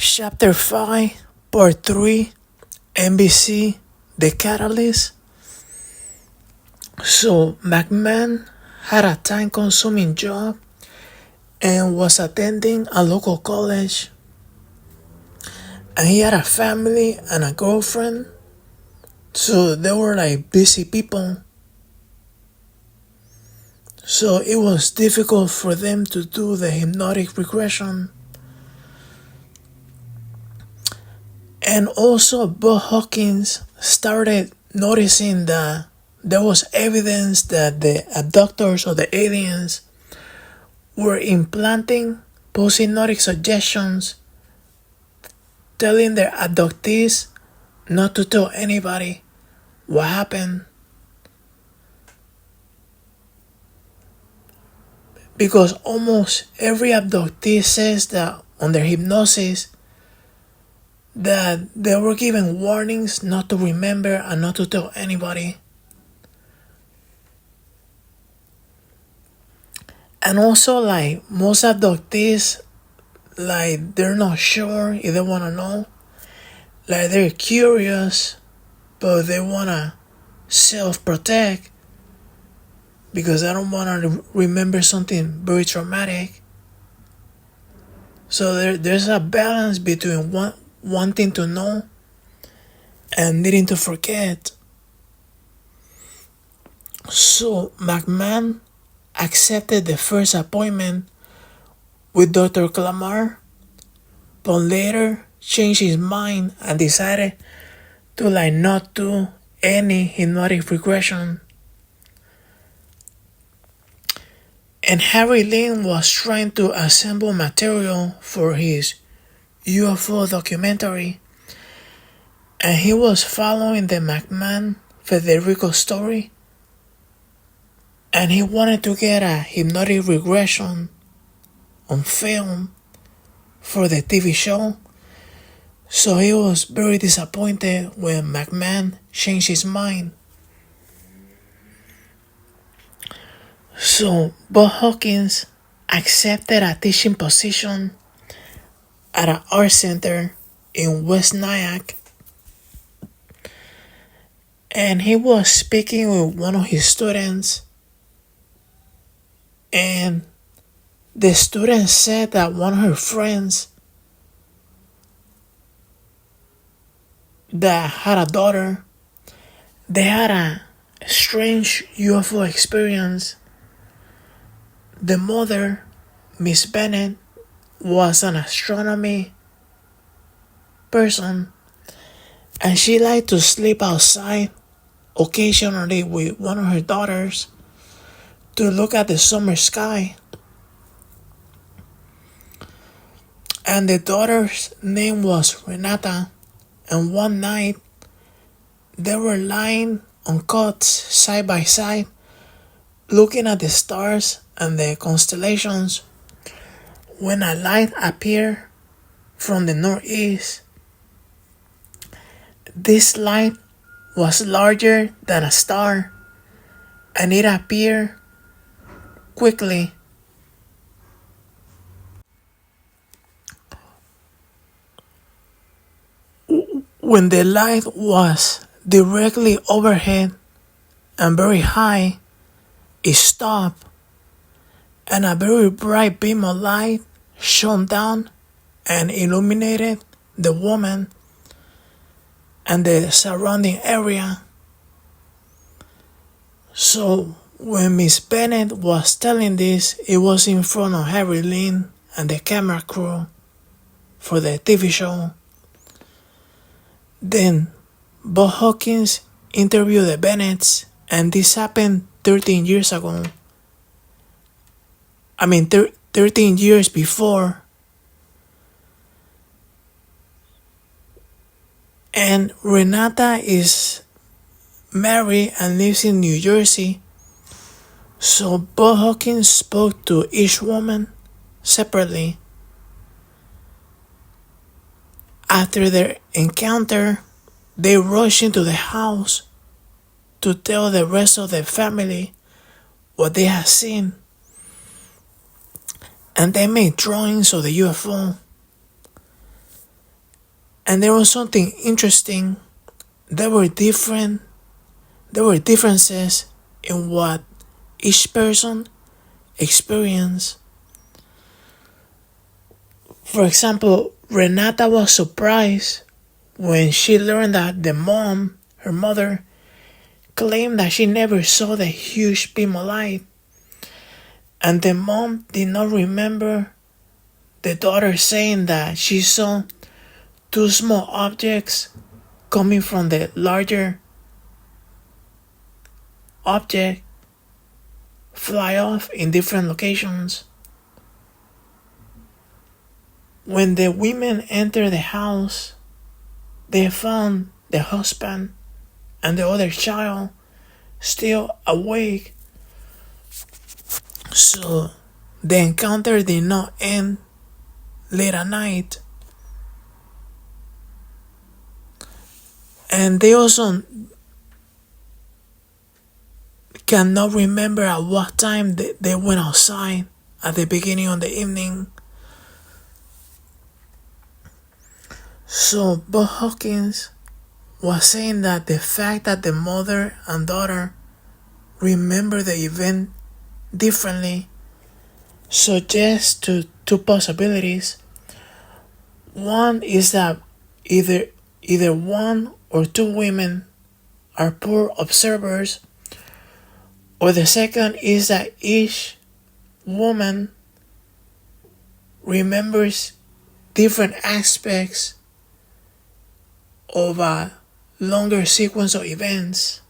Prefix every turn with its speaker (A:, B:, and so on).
A: Chapter 5, Part 3, NBC, The Catalyst. So, McMahon had a time-consuming job and was attending a local college. And he had a family and a girlfriend. So, they were like busy people. So, it was difficult for them to do the hypnotic regression. And also, Budd Hopkins started noticing that there was evidence that the abductors or the aliens were implanting post-hypnotic suggestions, telling their abductees not to tell anybody what happened. Because almost every abductee says that under hypnosis that they were given warnings not to remember and not to tell anybody. And also, like, most abductees, like, they're not sure if they want to know. Like, they're curious, but they want to self-protect because they don't want to remember something very traumatic. So there's a balance between wanting to know and needing to forget. So McMahon accepted the first appointment with Dr. Clamar, but later changed his mind and decided to not do any hypnotic regression. And Harry Lynn was trying to assemble material for his UFO documentary, and he was following the McMahon Federico story, and he wanted to get a hypnotic regression on film for the TV show. So he was very disappointed when McMahon changed his mind. So Budd Hopkins accepted a teaching position at an art center in West Nyack, and he was speaking with one of his students, and the student said that one of her friends that had a daughter, they had a strange UFO experience. The mother, Miss Bennett, was an astronomy person, and she liked to sleep outside occasionally with one of her daughters to look at the summer sky. And the daughter's name was Renata, and one night they were lying on cots side by side looking at the stars and the constellations when a light appeared from the northeast. This light was larger than a star, and it appeared quickly. When the light was directly overhead and very high, it stopped, and a very bright beam of light shone down and illuminated the woman and the surrounding area. So when Miss Bennett was telling this, it was in front of Harry Lynn and the camera crew for the TV show. Then Budd Hopkins interviewed the Bennetts, and this happened 13 years ago. 13 years before. And Renata is married and lives in New Jersey. So Budd Hopkins spoke to each woman separately. After their encounter, they rushed into the house to tell the rest of the family what they had seen. And they made drawings of the UFO. And there was something interesting. There were differences in what each person experienced. For example, Renata was surprised when she learned that her mother, claimed that she never saw the huge beam of light, and the mom did not remember the daughter saying that she saw two small objects coming from the larger object fly off in different locations. When the women entered the house, they found the husband and the other child still awake. So the encounter did not end late at night. And they also cannot remember at what time they went outside at the beginning of the evening. So Budd Hopkins was saying that the fact that the mother and daughter remember the event differently suggests two possibilities. One is that either one or two women are poor observers, or the second is that each woman remembers different aspects of a longer sequence of events.